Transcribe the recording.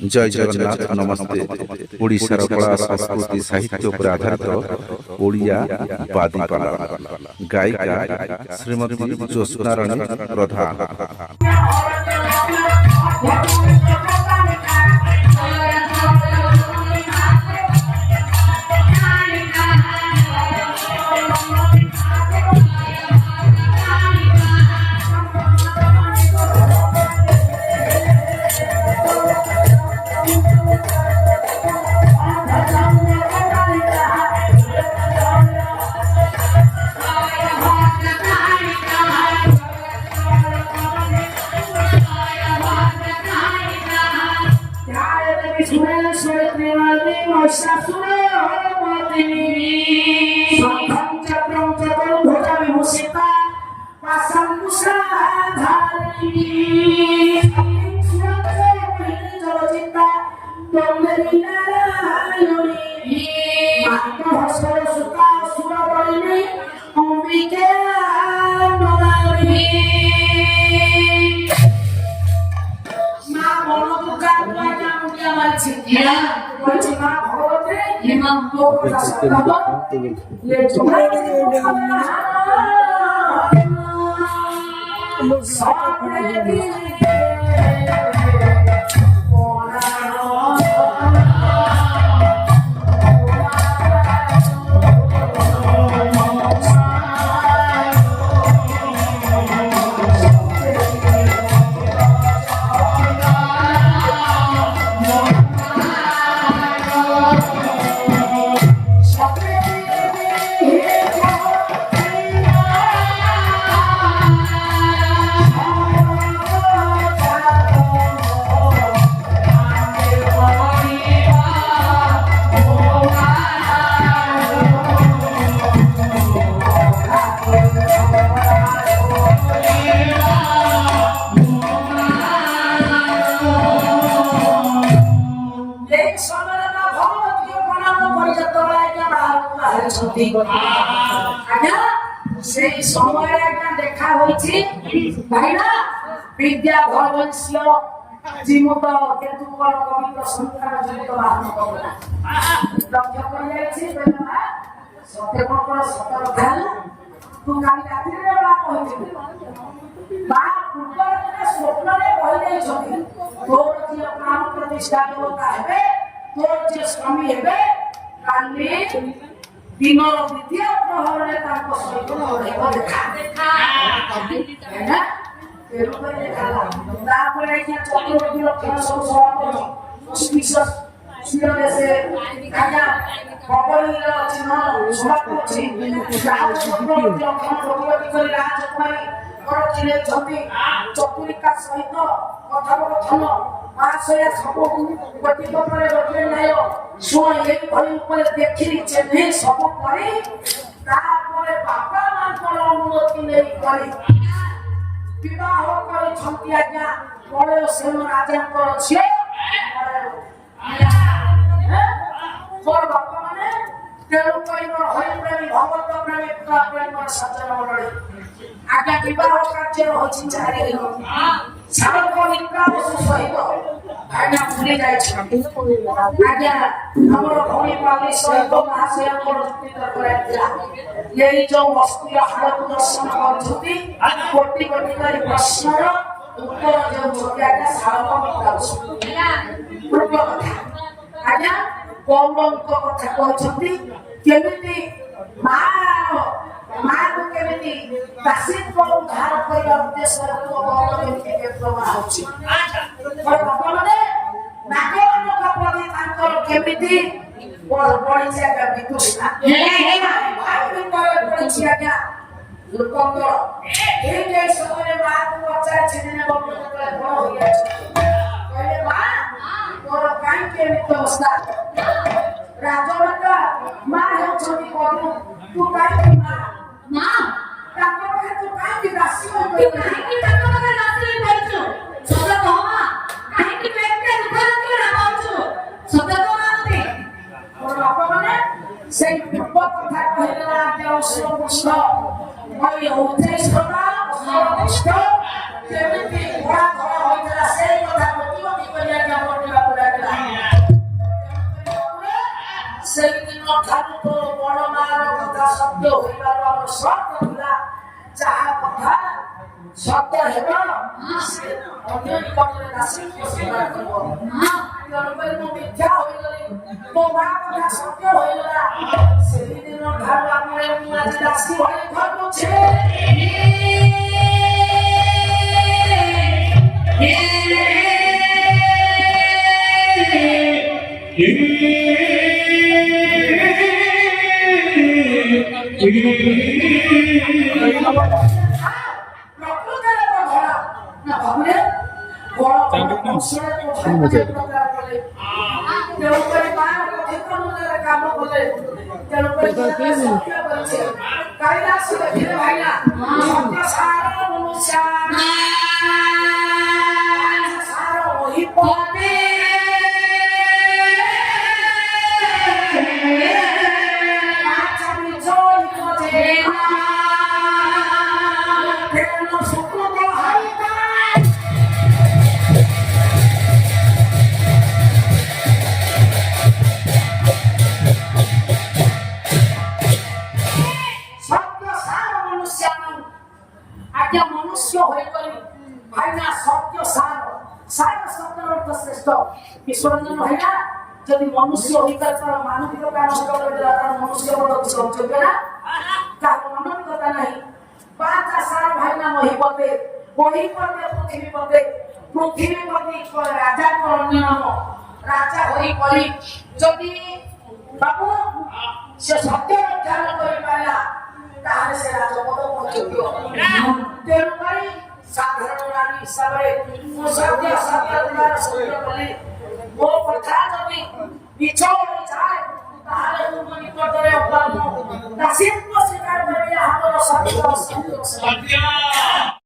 जय जगन्नाथ नमस्ते। ओडिशार कला संस्कृति साहित्य पर आधारित ओडिया बादीपाला गायिका श्रीमती ज्योत्स्नाराणी प्रधान। विद्या भरवंशीय जीमूत केतुकर कविता संस्कार जनित बाहन कबला लक्ष्य कर जायछि बेला सत्य कोकर सतर ध्यान तू काली रात्रि रे बा कहिछि बा पूर्वर के स्वप्न रे कहि जाय छथि तोर जे प्राण प्रतिष्ठा देवता हेबे तोर जे स्वामी हेबे काली दिनर द्वितीय प्रहर रे ताको सहित रहबो देखा है ना तापर एखिया चक्रवर्ती लक्षण सब सब सुविशेष सिरले से आजा खबरले चिन्ह सब अछि चक्रवर्ती लक्षण चक्रवर्ती କରି राजकुमारी करथिले छथि चतुरिका सहित कथाकथन मासया सब गति पत्रे गति नाय सुन एक भली ऊपर देखि चेन्नई सब परे तापर बापा मानकर अनुमति नै करी विवाह करे छंती आज्ञा बड़े सेन राजा कर छे और बाप माने तेरो परिवार होई प्रेमी भगवत प्रेमी पुत्र प्रेमी सज्जन मंडली आज्ञा विवाह कार्य होछि चारि दिन सारा पवित्र सहित आज्ञा भूली जाय छै आज्ञा हमर भौणी पाली सहित महाशय को चित्र कराइला यही जो वस्तु हालत दर्शन करछुती कोटि कोटि करी प्रश्नर उत्तर जो छोटिया का सारा पवित्र आज्ञा कौन को कथा कहछुती केमिति मां को केमिति दासित को उद्धार करबा उद्देश्य को बहुत केमिति प्रमाण होछि और बाबा माने नागवन का प्रति तांकर केमिति और बड़ी जागा बितुला भाई पर बड़ी जागा लोकंग ए समय बात बच्चा चिन्हने बाबू को बड़ हो गया कहले मां तोर काई केमिति अवस्था राजमाता मां हो छोटी को तू काई मां ताको के तू काई की राशि हो गई काई ताको के राशि हो सदा कहमा काई की पेटे दुखर के ना पाउछु सदा कहमाते और बापा माने से पूर्व कथा कहला के अवसर पुष्ट भाई होते सदा पुष्ट जेमिति बड़ा बड़ा होइला से कथा बतियो की करिया के बोलला শব্দ হইবার আমার শব্দ ଥିଲା যাহা কথা শব্দ ହେବ সে ଅନ୍ୟ ନିକଟରେ ଦାସୀଙ୍କୁ ସେବା କରିବ ତେଣୁକରି ମୁଁ ମିଥ୍ୟା ହୋଇଗଲି ମୋ ମା କଥା ସତ୍ୟ ହୋଇଗଲା ସେହିଦିନ ଠାରୁ ଆମର ମୁଁ ଆଜି ଦାସୀ ଭଳି ଘଟୁଛି প্রকৃতির তো ঘোড়া না ভাবলে বড় তেଣୁକରି ମା ଅଧିକ ମନରେ କାମ କଲେ ତେଣୁକରି କାଳିଦାସ ଦେଖିଲେ ଭାଇନା ସତ୍ୟ ସାର ମନୁଷ୍ୟ ସାର ଓହିପତେ আজ্ঞা মনুষ্য হয়ে গেলে ভাই না সত্য সার সার শব্দের অর্থ শ্রেষ্ঠ বিশ্বরঞ্জন ভাইনা যদি মনুষ্য হইতে তার মানবিকতা নষ্ট করে দেওয়া তার মনুষ্য বড় চলবে না তার মানবিকতা নাই পাঁচ সার ভাইনা মহিপতে মহিপতে পৃথিবীপতি রাজা অন্য নাম রাজা হই করি যদি বাবু সে সত্য জ্ঞান করে পারা তাহলে সে রাজপদ পৌঁছবে তেণুকরি সাধারণ নারী হিসাবে ମୁଁ ସତ୍ୟ ଦ୍ୱାରା ସତ୍ୟ କଲି ମୋ କଥା ଯଦି ମିଛ ହୋଇଯାଏ ତାହେଲେ ତୁମ ନିକଟରେ ଅପାର ଦାସୀତ୍ୱ ସ୍ୱୀକାର କରିବି ଆମର ସତ୍ୟ